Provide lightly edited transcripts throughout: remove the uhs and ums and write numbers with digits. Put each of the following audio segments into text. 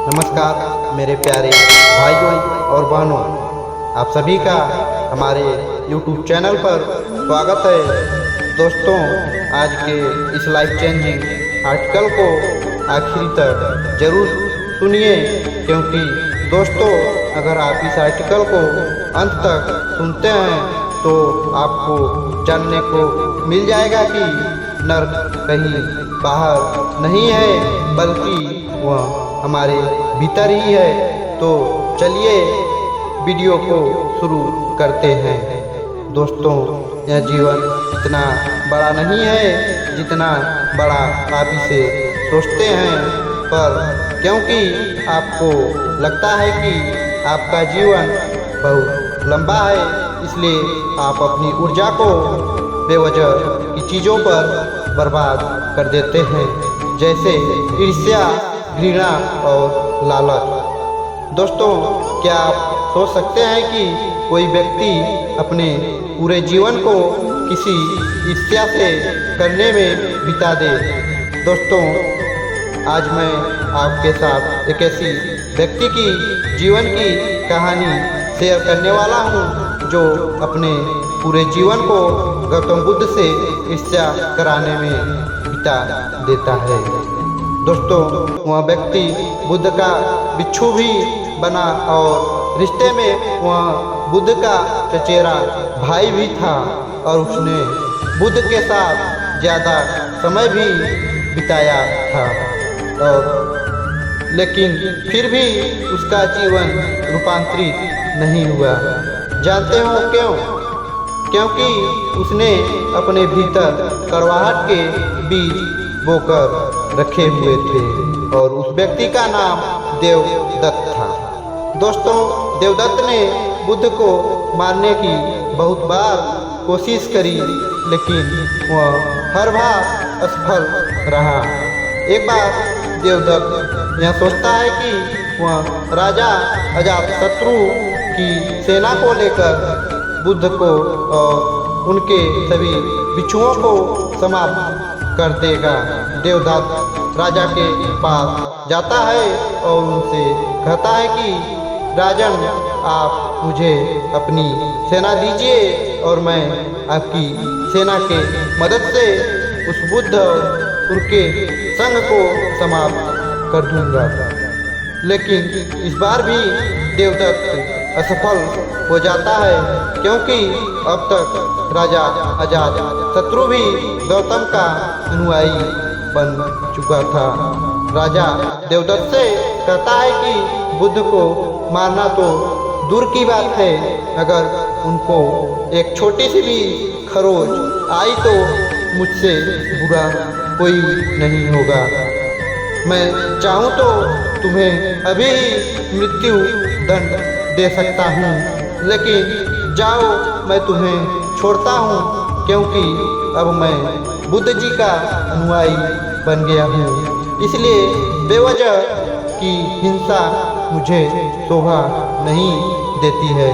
नमस्कार मेरे प्यारे भाइयों और बहनों, आप सभी का हमारे YouTube चैनल पर स्वागत है। दोस्तों, आज के इस लाइफ चेंजिंग आर्टिकल को आखिरी तक जरूर सुनिए, क्योंकि दोस्तों अगर आप इस आर्टिकल को अंत तक सुनते हैं तो आपको जानने को मिल जाएगा कि नर्क कहीं बाहर नहीं है बल्कि वह हमारे भीतर ही है। तो चलिए वीडियो को शुरू करते हैं। दोस्तों, यह जीवन इतना बड़ा नहीं है जितना बड़ा आप इसे सोचते हैं, पर क्योंकि आपको लगता है कि आपका जीवन बहुत लंबा है, इसलिए आप अपनी ऊर्जा को बेवजह की चीज़ों पर बर्बाद कर देते हैं, जैसे ईर्ष्या, घृणा और लालच। दोस्तों, क्या आप सोच सकते हैं कि कोई व्यक्ति अपने पूरे जीवन को किसी ईर्ष्या से करने में बिता दे? दोस्तों, आज मैं आपके साथ एक ऐसी व्यक्ति की जीवन की कहानी शेयर करने वाला हूँ जो अपने पूरे जीवन को गौतम बुद्ध से ईर्ष्या कराने में बिता देता है। दोस्तों, वह व्यक्ति बुद्ध का बिच्छू भी बना और रिश्ते में वह बुद्ध का चचेरा भाई भी था और उसने बुद्ध के साथ ज़्यादा समय भी बिताया था, और लेकिन फिर भी उसका जीवन रूपांतरित नहीं हुआ। जानते हो क्यों? क्योंकि उसने अपने भीतर कड़वाहट के बीज बोकर रखे हुए थे और उस व्यक्ति का नाम देवदत्त था। दोस्तों, देवदत्त ने बुद्ध को मारने की बहुत बार कोशिश करी, लेकिन वह हर बार असफल रहा। एक बार देवदत्त यह सोचता है कि वह राजा अजातशत्रु की सेना को लेकर बुद्ध को और उनके सभी बिच्छुओं को समाप्त कर देगा। देवदत्त राजा के पास जाता है और उनसे कहता है कि राजन, आप मुझे अपनी सेना दीजिए और मैं आपकी सेना के मदद से उस बुद्ध और उनके संघ को समाप्त कर दूंगा। लेकिन इस बार भी देवदत्त असफल हो जाता है, क्योंकि अब तक राजा अजातशत्रु भी गौतम का अनुयायी बन चुका था। राजा देवदत्त से कहता है कि बुद्ध को मारना तो दूर की बात है, अगर उनको एक छोटी सी भी खरोच आई तो मुझसे बुरा कोई नहीं होगा। मैं चाहूँ तो तुम्हें अभी ही मृत्यु दंड दे सकता हूँ, लेकिन जाओ, मैं तुम्हें छोड़ता हूँ, क्योंकि अब मैं बुद्ध जी का अनुयायी बन गया हूँ। इसलिए बेवजह की हिंसा मुझे शोभा नहीं देती है।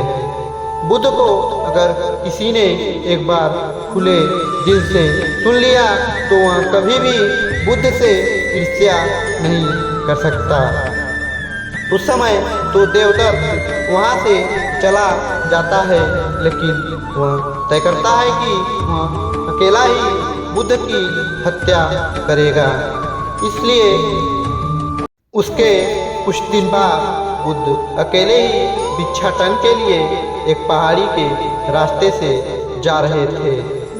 बुद्ध को अगर किसी ने एक बार खुले दिल से सुन लिया तो वह कभी भी बुद्ध से ईर्ष्या नहीं कर सकता। उस समय तो देवदत्त वहाँ से चला जाता है, लेकिन वह तय करता है कि वह अकेला ही बुद्ध की हत्या करेगा। इसलिए उसके कुछ दिन बाद बुद्ध अकेले ही भिक्षाटन के लिए एक पहाड़ी के रास्ते से जा रहे थे।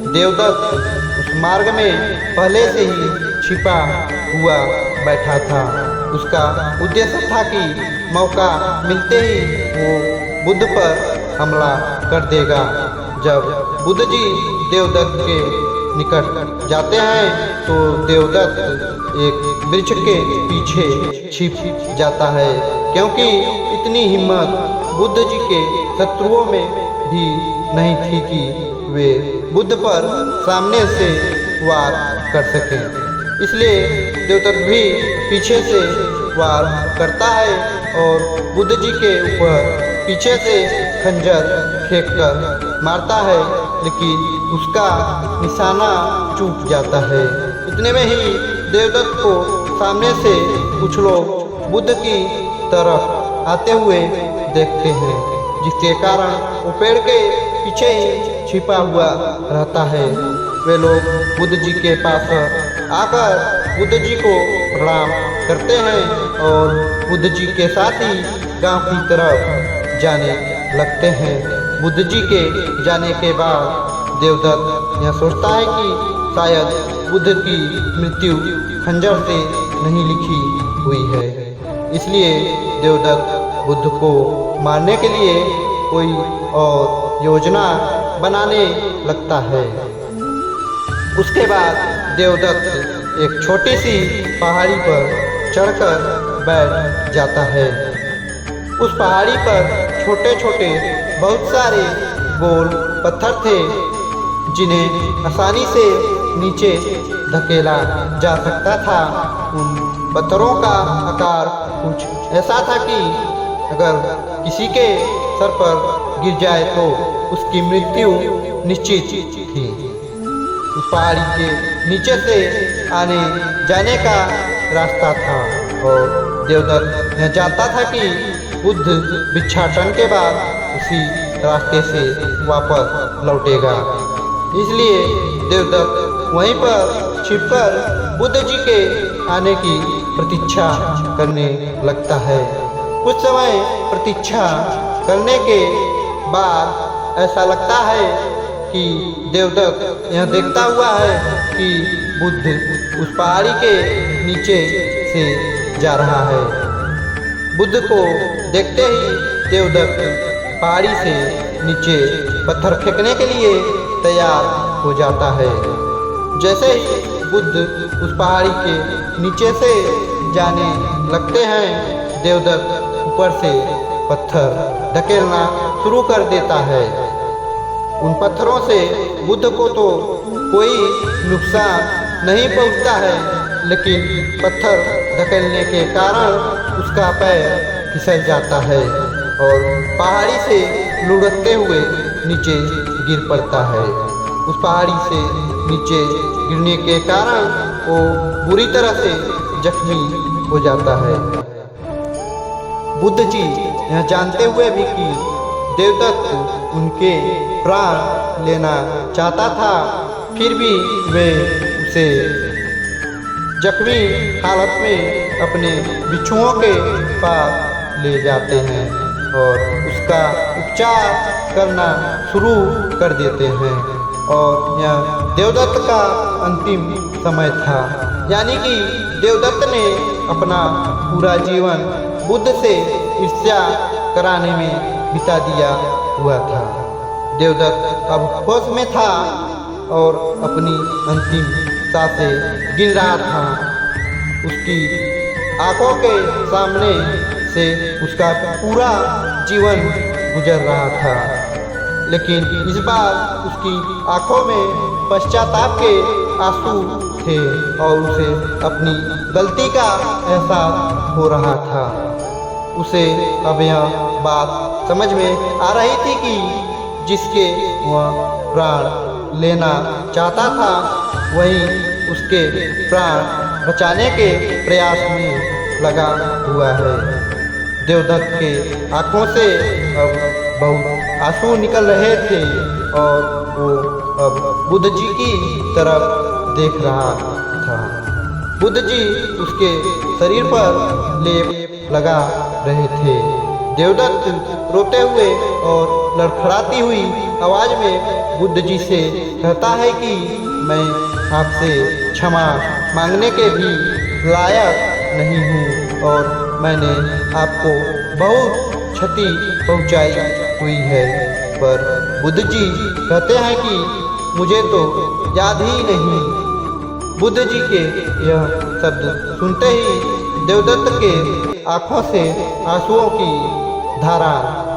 देवदत्त उस मार्ग में पहले से ही छिपा हुआ बैठा था। उसका उद्देश्य था कि मौका मिलते ही वो बुद्ध पर हमला कर देगा। जब बुद्ध जी देवदत्त के निकट जाते हैं तो देवदत्त एक वृक्ष के पीछे छिप जाता है, क्योंकि इतनी हिम्मत बुद्ध जी के शत्रुओं में भी नहीं थी कि वे बुद्ध पर सामने से वार कर सकें। इसलिए देवदत्त भी पीछे से वार करता है और बुद्ध जी के ऊपर पीछे से खंजर फेंककर मारता है, लेकिन उसका निशाना चूक जाता है। इतने में ही देवदत्त को सामने से कुछ लोग बुद्ध की तरफ आते हुए देखते हैं, जिसके कारण वो पेड़ के पीछे ही छिपा हुआ रहता है। वे लोग बुद्ध जी के पास आकर बुद्ध जी को प्रणाम करते हैं और बुद्ध जी के साथ ही गांव की तरफ जाने लगते हैं। बुद्ध जी के जाने के बाद देवदत्त यह सोचता है कि शायद बुद्ध की मृत्यु खंजर से नहीं लिखी हुई है, इसलिए देवदत्त बुद्ध को मारने के लिए कोई और योजना बनाने लगता है। उसके बाद देवदत्त एक छोटी सी पहाड़ी पर चढ़कर बैठ जाता है। उस पहाड़ी पर छोटे छोटे बहुत सारे गोल पत्थर थे, जिन्हें आसानी से नीचे धकेला जा सकता था। उन पत्थरों का आकार कुछ ऐसा था कि अगर किसी के सर पर गिर जाए तो उसकी मृत्यु निश्चित थी। उस पहाड़ी के नीचे से आने जाने का रास्ता था और देवदत्त यह जानता था कि बुद्ध भिक्षाटन के बाद उसी रास्ते से वापस लौटेगा। इसलिए देवदत्त वहीं पर छिपकर बुद्ध जी के आने की प्रतीक्षा करने लगता है। कुछ समय प्रतीक्षा करने के बाद ऐसा लगता है कि देवदत्त यह देखता हुआ है कि बुद्ध उस पहाड़ी के नीचे से जा रहा है। बुद्ध को देखते ही देवदत्त पहाड़ी से नीचे पत्थर फेंकने के लिए तैयार हो जाता है। जैसे ही बुद्ध उस पहाड़ी के नीचे से जाने लगते हैं, देवदत्त ऊपर से पत्थर धकेलना शुरू कर देता है। उन पत्थरों से बुद्ध को तो कोई नुकसान नहीं पहुंचता है, लेकिन पत्थर धकेलने के कारण उसका पैर फिसल जाता है और पहाड़ी से लुढ़कते हुए नीचे गिर पड़ता है। उस पहाड़ी से नीचे गिरने के कारण वो बुरी तरह से जख्मी हो जाता है। बुद्ध जी यह जानते हुए भी कि देवदत्त उनके प्राण लेना चाहता था, फिर भी वे उसे जख्मी हालत में अपने बिच्छुओं के पास ले जाते हैं और उसका उपचार करना शुरू कर देते हैं। और यह देवदत्त का अंतिम समय था, यानी कि देवदत्त ने अपना पूरा जीवन बुद्ध से ईर्ष्या कराने में बिता दिया हुआ था। देवदत्त अब होश में था और अपनी अंतिम सांसें गिन रहा था। उसकी आंखों के सामने से उसका पूरा जीवन गुजर रहा था, लेकिन इस बार उसकी आंखों में पश्चाताप के आंसू थे और उसे अपनी गलती का एहसास हो रहा था। उसे अब यह बात समझ में आ रही थी कि जिसके वह प्राण लेना चाहता था, वही उसके प्राण बचाने के प्रयास में लगा हुआ है। देवदत्त के आंखों से अब बहुत आंसू निकल रहे थे और वो अब बुद्ध जी की तरफ देख रहा था। बुद्ध जी उसके शरीर पर लेप लगा रहे थे। देवदत्त रोते हुए और लड़खड़ाती हुई आवाज में बुद्ध जी से कहता है कि मैं आपसे क्षमा मांगने के भी लायक नहीं हूँ और मैंने आपको बहुत क्षति पहुँचाई हुई है। पर बुद्ध जी कहते हैं कि मुझे तो याद ही नहीं। बुद्ध जी के यह शब्द सुनते ही देवदत्त के आंखों से आंसुओं की धारा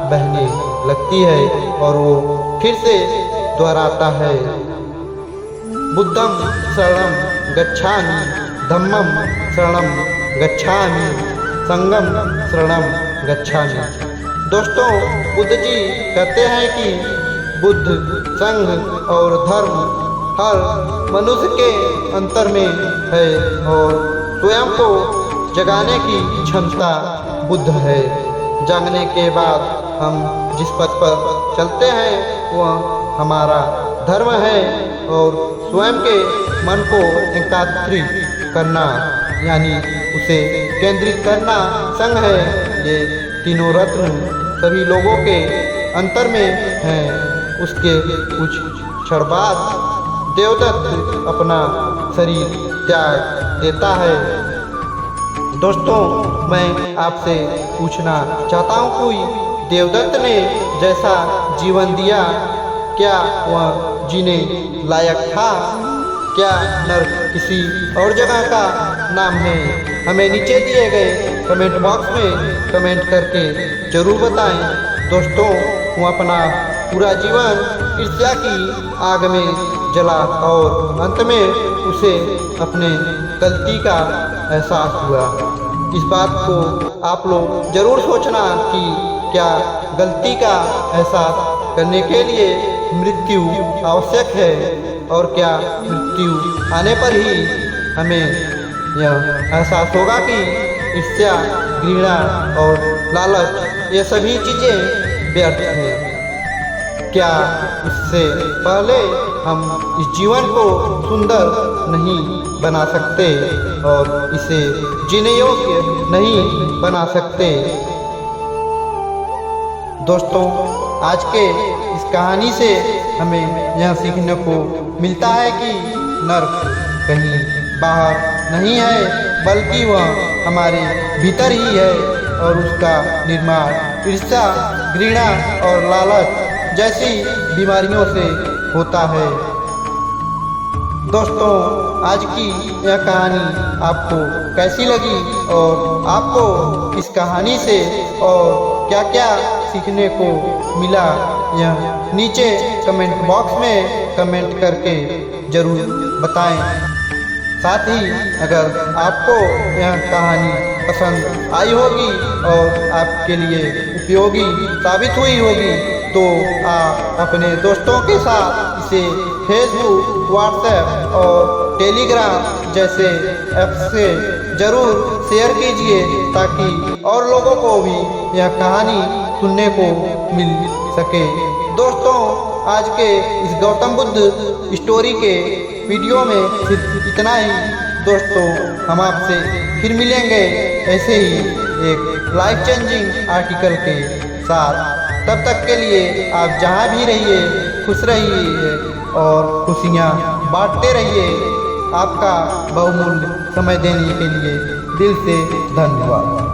बहने लगती है और वो फिर से दोहराता है, बुद्धं शरणं गच्छामि, धम्मं शरणं गच्छामि, संघं शरणं गच्छामि। दोस्तों, बुद्ध जी कहते हैं कि बुद्ध, संघ और धर्म हर मनुष्य के अंतर में है और स्वयं को जगाने की क्षमता बुद्ध है। जागने के बाद हम जिस पथ पर चलते हैं वह हमारा धर्म है और स्वयं के मन को एकाग्रित करना यानी उसे केंद्रित करना संग है। ये तीनों रत्न सभी लोगों के अंतर में हैं। उसके कुछ क्षण बाद देवदत्त अपना शरीर त्याग देता है। दोस्तों, मैं आपसे पूछना चाहता हूँ, कोई देवदत्त ने जैसा जीवन दिया क्या वह जीने लायक था? क्या नर्क किसी और जगह का नाम है? हमें नीचे दिए गए कमेंट बॉक्स में कमेंट करके जरूर बताएं। दोस्तों, वो अपना पूरा जीवन ईर्ष्या की आग में जला और अंत में उसे अपने गलती का एहसास हुआ। इस बात को आप लोग जरूर सोचना कि क्या गलती का एहसास करने के लिए मृत्यु आवश्यक है और क्या मृत्यु आने पर ही हमें यह एहसास होगा कि ईर्ष्या, घृणा और लालच ये सभी चीज़ें व्यर्थ हैं। क्या इससे पहले हम इस जीवन को सुंदर नहीं बना सकते और इसे जीने योग्य नहीं बना सकते? दोस्तों, आज के इस कहानी से हमें यह सीखने को मिलता है कि नर्क कहीं बाहर नहीं है बल्कि वह हमारे भीतर ही है और उसका निर्माण ईर्ष्या, घृणा और लालच जैसी बीमारियों से होता है। दोस्तों, आज की यह कहानी आपको कैसी लगी और आपको इस कहानी से और क्या क्या सीखने को मिला, यह नीचे कमेंट बॉक्स में कमेंट करके ज़रूर बताएं। साथ ही अगर आपको यह कहानी पसंद आई होगी और आपके लिए उपयोगी साबित हुई होगी तो आप अपने दोस्तों के साथ इसे फेसबुक, व्हाट्सएप और टेलीग्राम जैसे ऐप से ज़रूर शेयर कीजिए ताकि और लोगों को भी यह कहानी सुनने को मिल सके। दोस्तों, आज के इस गौतम बुद्ध स्टोरी के वीडियो में सिर्फ इतना ही। दोस्तों, हम आपसे फिर मिलेंगे ऐसे ही एक लाइफ चेंजिंग आर्टिकल के साथ। तब तक के लिए आप जहाँ भी रहिए खुश रहिए और खुशियाँ बांटते रहिए। आपका बहुमूल्य समय देने के लिए दिल से धन्यवाद।